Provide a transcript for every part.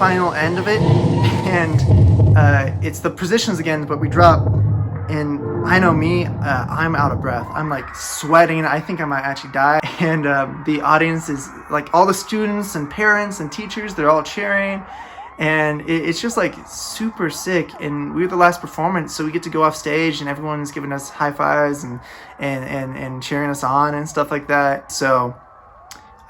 final end of it, and it's the positions again, but we drop, and I know me, I'm out of breath. I'm like sweating. I think I might actually die. And the audience is like all the students and parents and teachers, they're all cheering. And it's just like super sick. And we were the last performance, so we get to go off stage and everyone's giving us high fives and cheering us on and stuff like that. So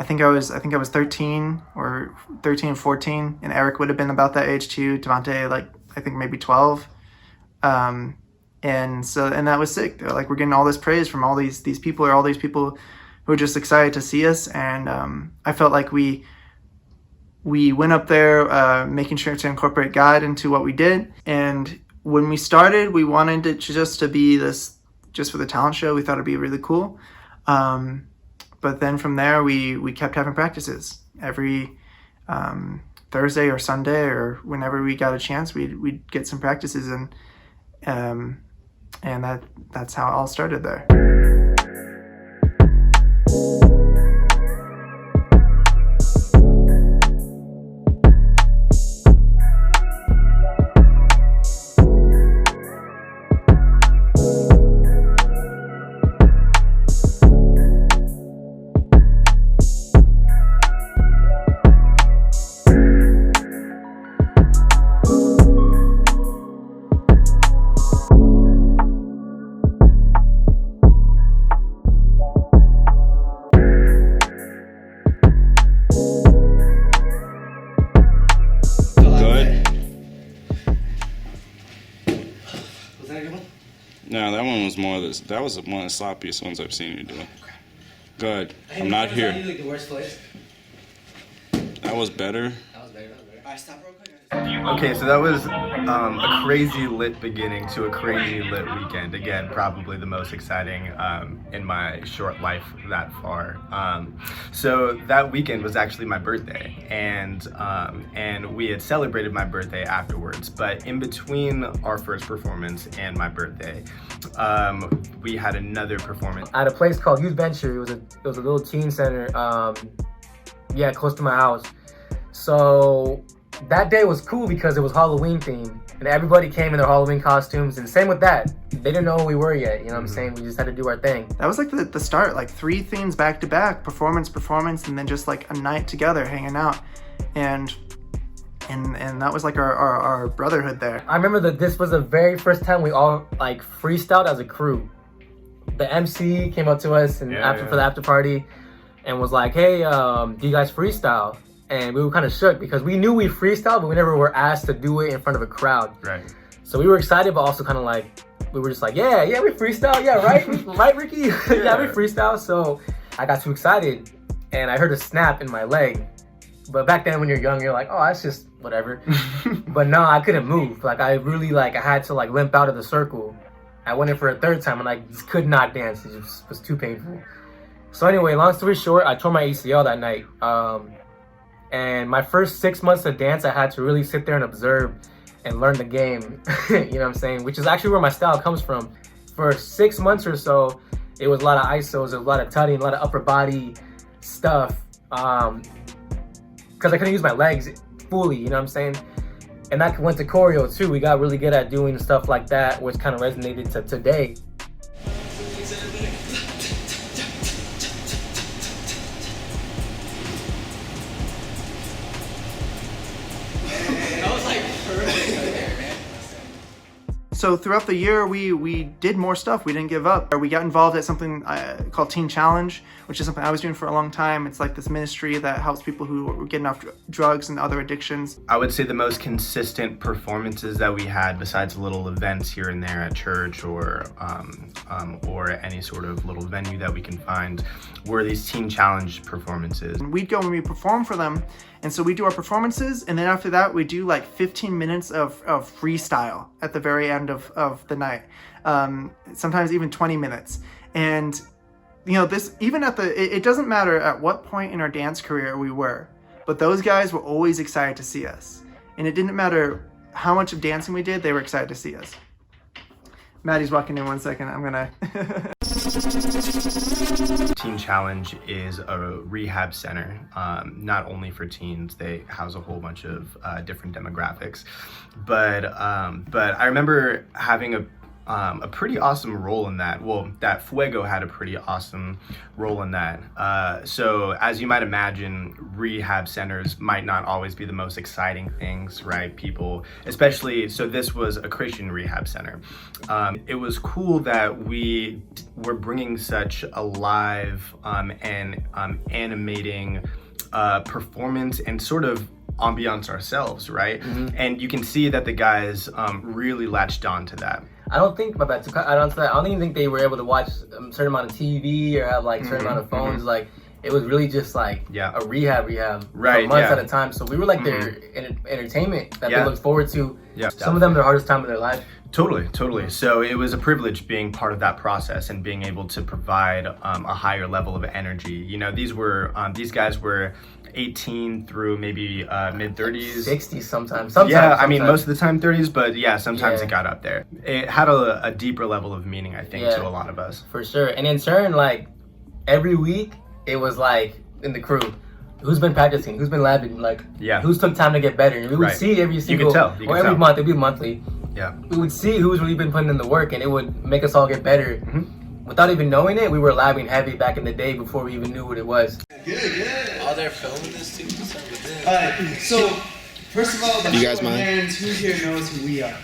I think I was 13 or 13 and 14, and Eric would have been about that age too. Devontae, like I think maybe 12. And that was sick. They're like, we're getting all this praise from all these people, or all these people who are just excited to see us. And I felt like we went up there making sure to incorporate God into what we did. And when we started, we wanted it just to be this, just for the talent show. We thought it'd be really cool. But then from there, we kept having practices every Thursday or Sunday, or whenever we got a chance, we'd get some practices, and that's how it all started there. No, that one was more of this. That was one of the sloppiest ones I've seen you do. Good. I'm not here. Like the worst place. That was better. Alright, stop real quick. Okay, so that was a crazy lit beginning to a crazy lit weekend. Again, probably the most exciting in my short life that far. So that weekend was actually my birthday, and we had celebrated my birthday afterwards. But in between our first performance and my birthday, we had another performance at a place called Youth Venture. It was a little teen center, close to my house. So that day was cool because it was Halloween themed, and everybody came in their Halloween costumes, and same with that. They didn't know who we were yet, you know what I'm saying? We just had to do our thing. That was like the start, like 3 themes back to back, performance, and then just like a night together hanging out. And that was like our brotherhood there. I remember that this was the very first time we all like freestyled as a crew. The MC came up to us and for the after party and was like, hey, do you guys freestyle? And we were kind of shook because we knew we freestyled, but we never were asked to do it in front of a crowd. Right. So we were excited, but also kind of like, we were just like, yeah, we freestyle. Yeah, right? Right, Ricky? Yeah, we freestyle. So I got too excited and I heard a snap in my leg. But back then when you're young, you're like, oh, that's just whatever. But no, I couldn't move. Like I really I had to like limp out of the circle. I went in for a third time and I just could not dance. It just was too painful. So anyway, long story short, I tore my ACL that night. And my first 6 months of dance, I had to really sit there and observe and learn the game, you know what I'm saying? Which is actually where my style comes from. For 6 months or so, it was a lot of isos, a lot of tutting, a lot of upper body stuff. Because I couldn't use my legs fully, you know what I'm saying? And that went to choreo too. We got really good at doing stuff like that, which kind of resonated to today. So throughout the year, we did more stuff. We didn't give up. We got involved at something called Teen Challenge, which is something I was doing for a long time. It's like this ministry that helps people who are getting off drugs and other addictions. I would say the most consistent performances that we had, besides little events here and there at church or any sort of little venue that we can find, were these Teen Challenge performances. And we'd go when we perform for them, and so we do our performances, and then after that we do like 15 minutes of freestyle at the very end of the night, sometimes even 20 minutes. And you know, this, even at it doesn't matter at what point in our dance career we were, but those guys were always excited to see us, and it didn't matter how much of dancing we did, they were excited to see us. Maddie's walking in 1 second. I'm gonna. Teen Challenge is a rehab center, not only for teens. They house a whole bunch of different demographics, but I remember having a pretty awesome role in that. Well, that Fuego had a pretty awesome role in that. So as you might imagine, rehab centers might not always be the most exciting things, right? People, especially, so this was a Christian rehab center. It was cool that we were bringing such a live and animating performance and sort of ambiance ourselves, right? And you can see that the guys really latched on to that. I don't think, my bad, I don't even think they were able to watch a certain amount of TV or have like a certain amount of phones. Like, it was really just like a rehab right, for months at a time. So we were like their entertainment that they looked forward to. Some of them their hardest time of their life. Totally. So it was a privilege being part of that process and being able to provide a higher level of energy. You know, these guys were 18 through maybe mid 30s, 60s sometimes. I mean, most of the time 30s, but sometimes it got up there. It had a deeper level of meaning, I think, to a lot of us. For sure. And in turn, like, every week, it was like, in the crew, who's been practicing, who's been labbing, like, who's took time to get better. And we would see every single, every month, it'd be monthly. We would see who's really been putting in the work, and it would make us all get better. Without even knowing it, we were labbing heavy back in the day before we even knew what it was. Good. Oh, they're filming this too? So, first of all, you guys mind? Hands, who here knows who we are?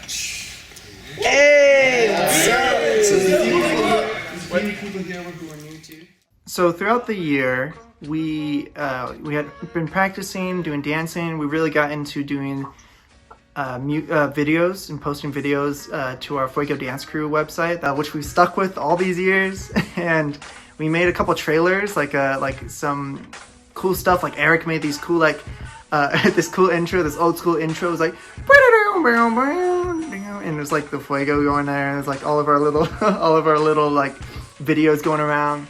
Hey! So there's many people here who are new too. So throughout the year, we had been practicing, doing dancing. We really got into doing videos and posting videos to our Fuego Dance Crew website, which we stuck with all these years. And we made a couple trailers, like some cool stuff. Like Eric made these cool this cool intro, this old school intro. It was like, and there's like the Fuego going there, and there's like all of our little like videos going around.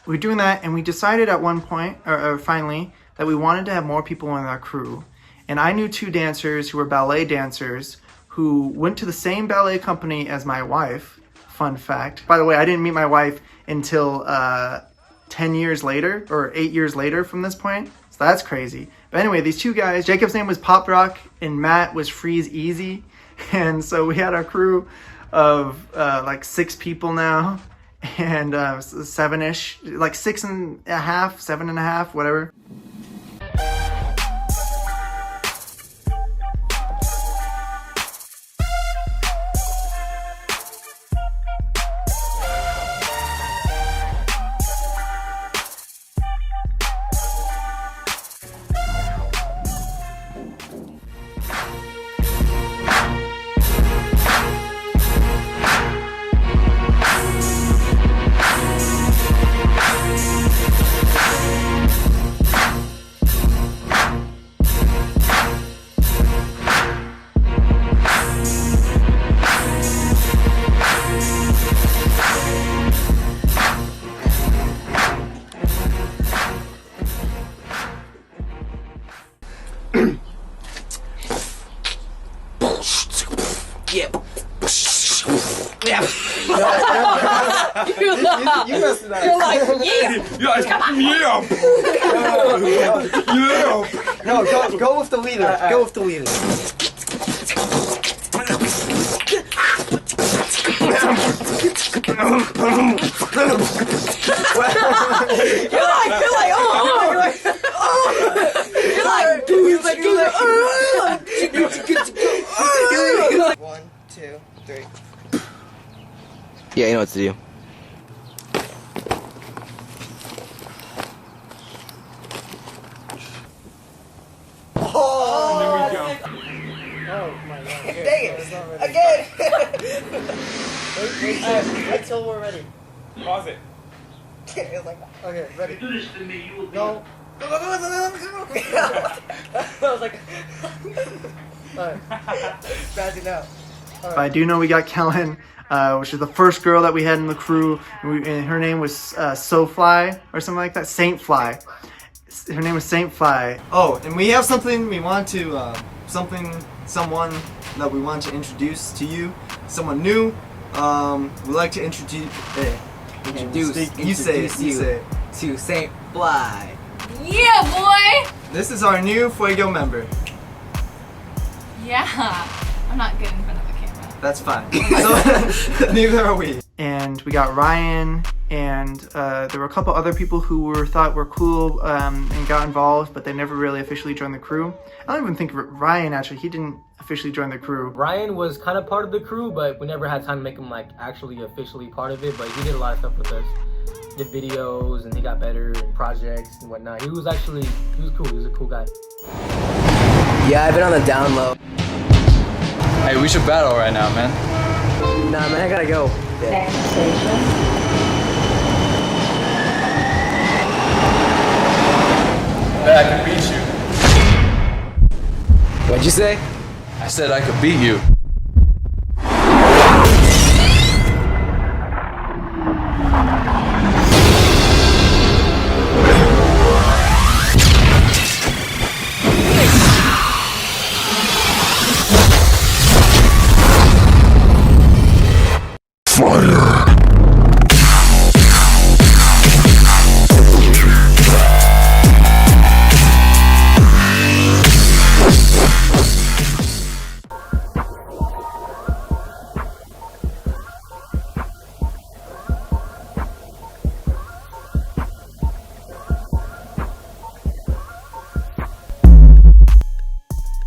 We were doing that, and we decided at one point, or finally, that we wanted to have more people in our crew. And I knew two dancers who were ballet dancers who went to the same ballet company as my wife. Fun fact. By the way, I didn't meet my wife until 10 years later, or 8 years later from this point. So that's crazy. But anyway, these two guys, Jacob's name was Pop Rock, and Matt was Freeze Easy. And so we had our crew of like 6 people now. And 7-ish, like 6.5, 7.5, whatever. You messed it up. You're like, No, go with the leader. Go with the leader. You're like, 1, 2, 3. Yeah, you know what to do. Oh, there we go. Oh my god. Dang it! Again! wait till we're ready. Pause it. It's like, okay, ready. Go. I was like, spazzing out. But I do know we got Kellen, which is the first girl that we had in the crew, and her name was Fly or something like that. Saintg Fly. Her name was Saintg Fly. Oh, and we have something we want to, someone that we want to introduce to you. Someone new. We'd like to introduce you say it. To Saintg Fly. Yeah, boy! This is our new Fuego member. Yeah. I'm not good in front of the camera. That's fine. So, neither are we. And we got Ryan, and there were a couple other people who thought were cool and got involved, but they never really officially joined the crew. I don't even think Ryan he didn't officially join the crew. Ryan was kind of part of the crew, but we never had time to make him like actually officially part of it. But he did a lot of stuff with us. Did videos, and he got better in projects and whatnot. He was cool. He was a cool guy. Yeah, I've been on the down low. Hey, we should battle right now, man. Nah, man, I gotta go. Next station. Bet I can beat you. What'd you say? I said I could beat you.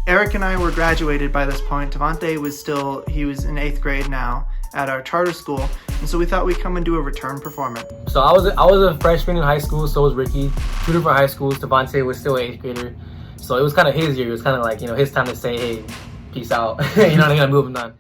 Eric and I were graduated by this point. Devontae was he was in 8th grade now at our charter school, and so we thought we'd come and do a return performance. So I was a freshman in high school, so was Ricky. 2 different high schools. Devontae was still an 8th grader. So it was kind of his year. It was kind of like, his time to say, hey, peace out. You know what I mean? Moving on.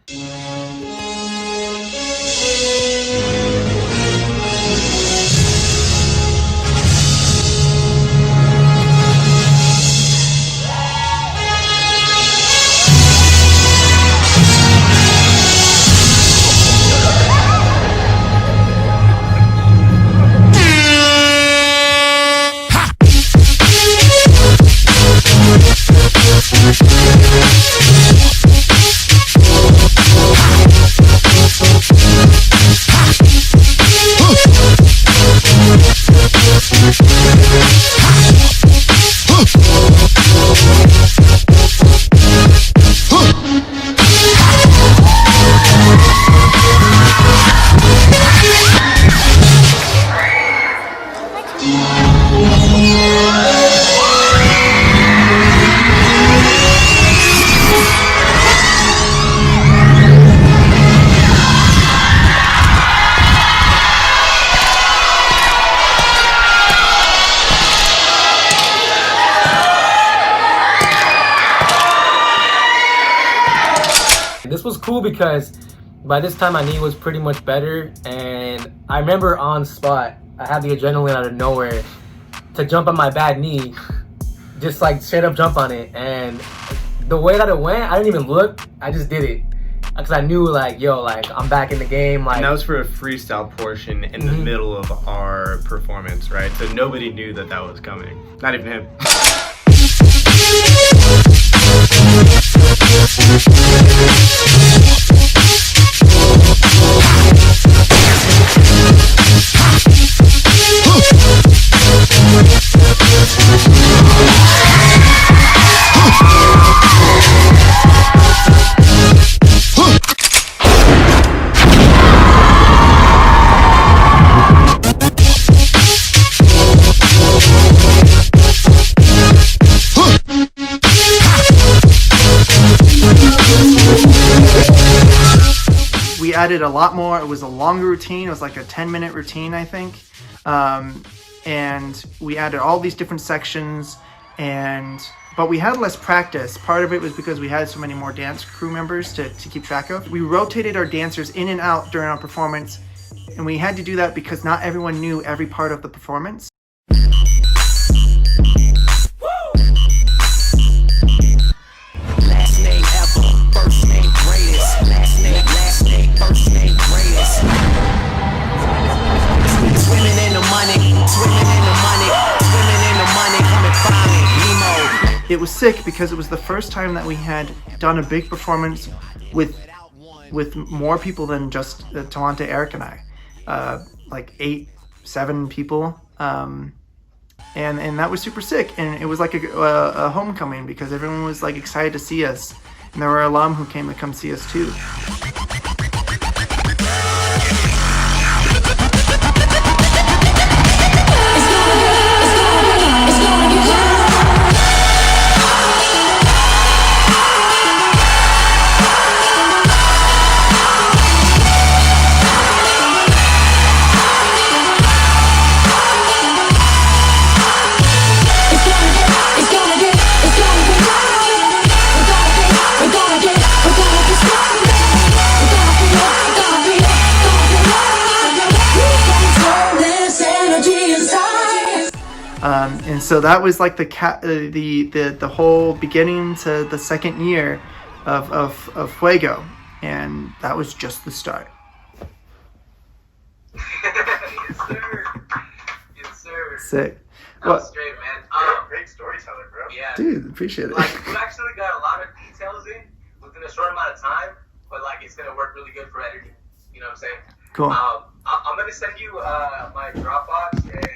This was cool because by this time my knee was pretty much better, and I remember on spot, I had the adrenaline out of nowhere to jump on my bad knee, just like straight up jump on it. And the way that it went, I didn't even look, I just did it. Because I knew like, I'm back in the game. Like, and that was for a freestyle portion in the middle of our performance, right? So nobody knew that was coming. Not even him. We added a lot more. It was a longer routine. It was like a 10-minute routine, I think. And we added all these different sections, but we had less practice. Part of it was because we had so many more dance crew members to keep track of. We rotated our dancers in and out during our performance, and we had to do that because not everyone knew every part of the performance. it was sick because it was the first time that we had done a big performance with more people than just Talante, Eric, and I, like 8, 7 people, and that was super sick. And it was like a homecoming because everyone was like excited to see us, and there were alum who came to come see us too. And so that was like the whole beginning to the second year of Fuego, and that was just the start. Yes, sir. Yes, sir. Sick. That was great, man. Great storyteller, bro. Yeah. Dude, appreciate it. Like, we actually got a lot of details in within a short amount of time, but like it's gonna work really good for editing. You know what I'm saying? Cool. I'm gonna send you my Dropbox and